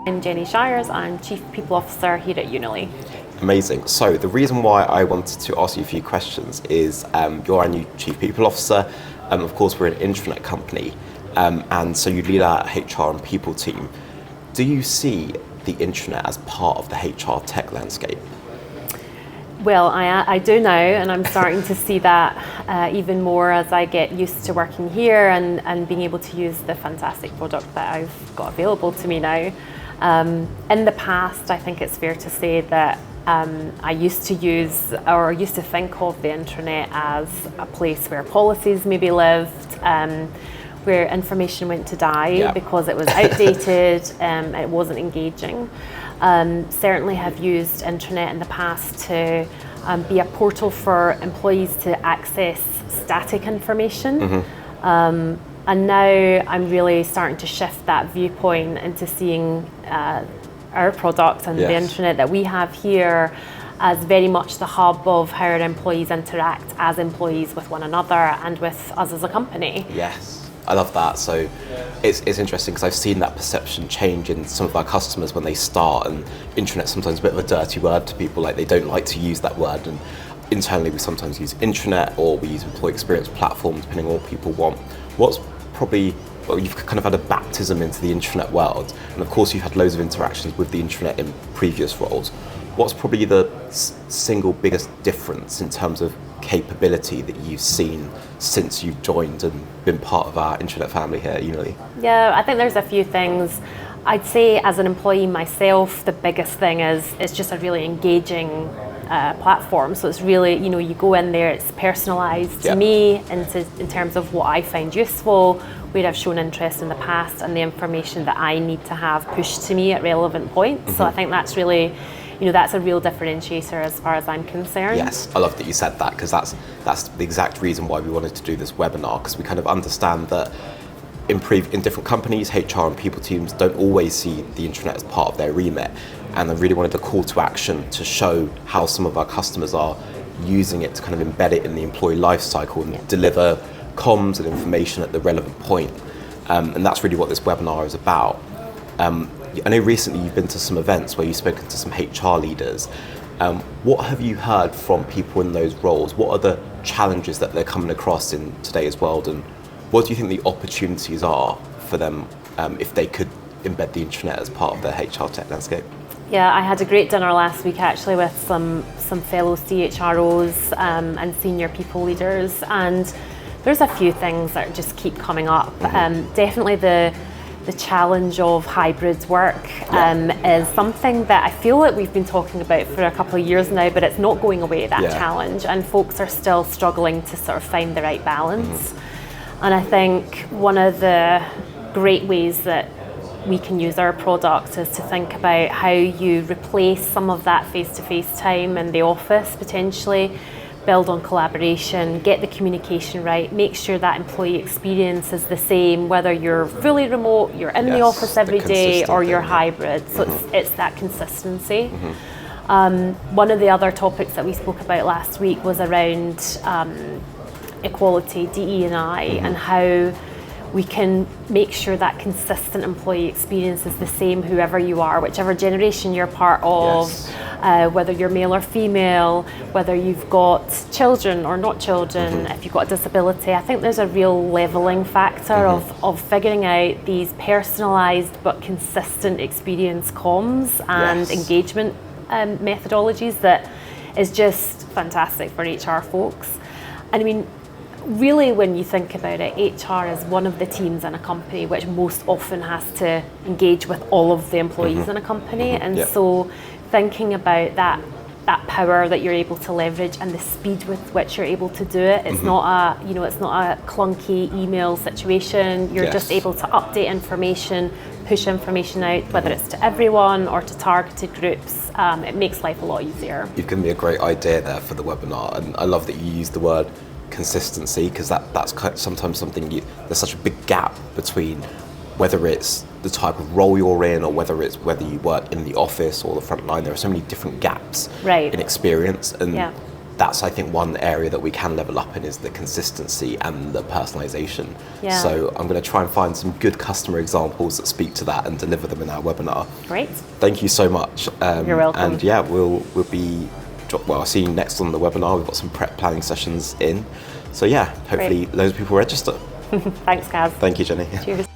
I'm Jenny Shires, I'm Chief People Officer here at Unily. Amazing. So the reason why I wanted to ask you a few questions is you're our new Chief People Officer. Of course, we're an intranet company, and so you lead our HR and people team. Do you see the intranet as part of the HR tech landscape? Well, I do now, and I'm starting to see that even more as I get used to working here and being able to use the fantastic product that I've got available to me now. In the past, I think it's fair to say that I used to think of the intranet as a place where policies maybe lived, where information went to die because it was outdated, it wasn't engaging. Certainly have used intranet in the past to be a portal for employees to access static information. And now I'm really starting to shift that viewpoint into seeing our product and the intranet that we have here as very much the hub of how our employees interact as employees with one another and with us as a company. Yes, I love that. So it's interesting because I've seen that perception change in some of our customers when they start, and intranet's sometimes a bit of a dirty word to people, like they don't like to use that word, and internally we sometimes use intranet or we use employee experience platform depending on what people want. What's probably, well, you've kind of had a baptism into the intranet world, and of course you've had loads of interactions with the intranet in previous roles. What's probably the single biggest difference in terms of capability that you've seen since you've joined and been part of our intranet family here at Unily? Yeah, I think there's a few things. I'd say as an employee myself, the biggest thing is it's just a really engaging platform. So it's really, you go in there, it's personalised to me in terms of what I find useful, where I've shown interest in the past, and the information that I need to have pushed to me at relevant points. So I think that's really, that's a real differentiator as far as I'm concerned. Yes, I love that you said that, because that's the exact reason why we wanted to do this webinar, because we kind of understand that in different companies, HR and people teams don't always see the intranet as part of their remit, and I really wanted the call to action to show how some of our customers are using it to kind of embed it in the employee life cycle and deliver comms and information at the relevant point. And that's really what this webinar is about. I know recently you've been to some events where you've spoken to some HR leaders. What have you heard from people in those roles? What are the challenges that they're coming across in today's world, and what do you think the opportunities are for them if they could embed the intranet as part of their HR tech landscape? Yeah, I had a great dinner last week actually with some fellow CHROs and senior people leaders, and there's a few things that just keep coming up. Definitely the challenge of hybrid work is something that I feel like we've been talking about for a couple of years now, but it's not going away, that challenge, and folks are still struggling to sort of find the right balance. And I think one of the great ways that we can use our product is to think about how you replace some of that face-to-face time in the office potentially, build on collaboration, get the communication right, make sure that employee experience is the same, whether you're fully remote, you're in the office every day, or you're hybrid. So it's that consistency. One of the other topics that we spoke about last week was around equality, DE&I, and how we can make sure that consistent employee experience is the same whoever you are, whichever generation you're part of, whether you're male or female, whether you've got children or not children, if you've got a disability. I think there's a real levelling factor of figuring out these personalised but consistent experience comms and engagement methodologies that is just fantastic for HR folks. And I mean, really, when you think about it, HR is one of the teams in a company which most often has to engage with all of the employees in a company, and so thinking about that power that you're able to leverage and the speed with which you're able to do it. It's not a it's not a clunky email situation. You're just able to update information, push information out, whether it's to everyone or to targeted groups. It makes life a lot easier. You've given me a great idea there for the webinar, and I love that you use the word consistency, because that's sometimes something there's such a big gap between whether it's the type of role you're in or whether you work in the office or the front line. There are so many different gaps in experience, and that's, I think, one area that we can level up in is the consistency and the personalization. Yeah. So I'm going to try and find some good customer examples that speak to that and deliver them in our webinar. Great. Thank you so much. You're welcome. And yeah, we'll be, well, I'll see you next on the webinar. We've got some prep planning sessions in. So yeah, hopefully loads of people register. Thanks, Gaz. Thank you, Jenny. Cheers.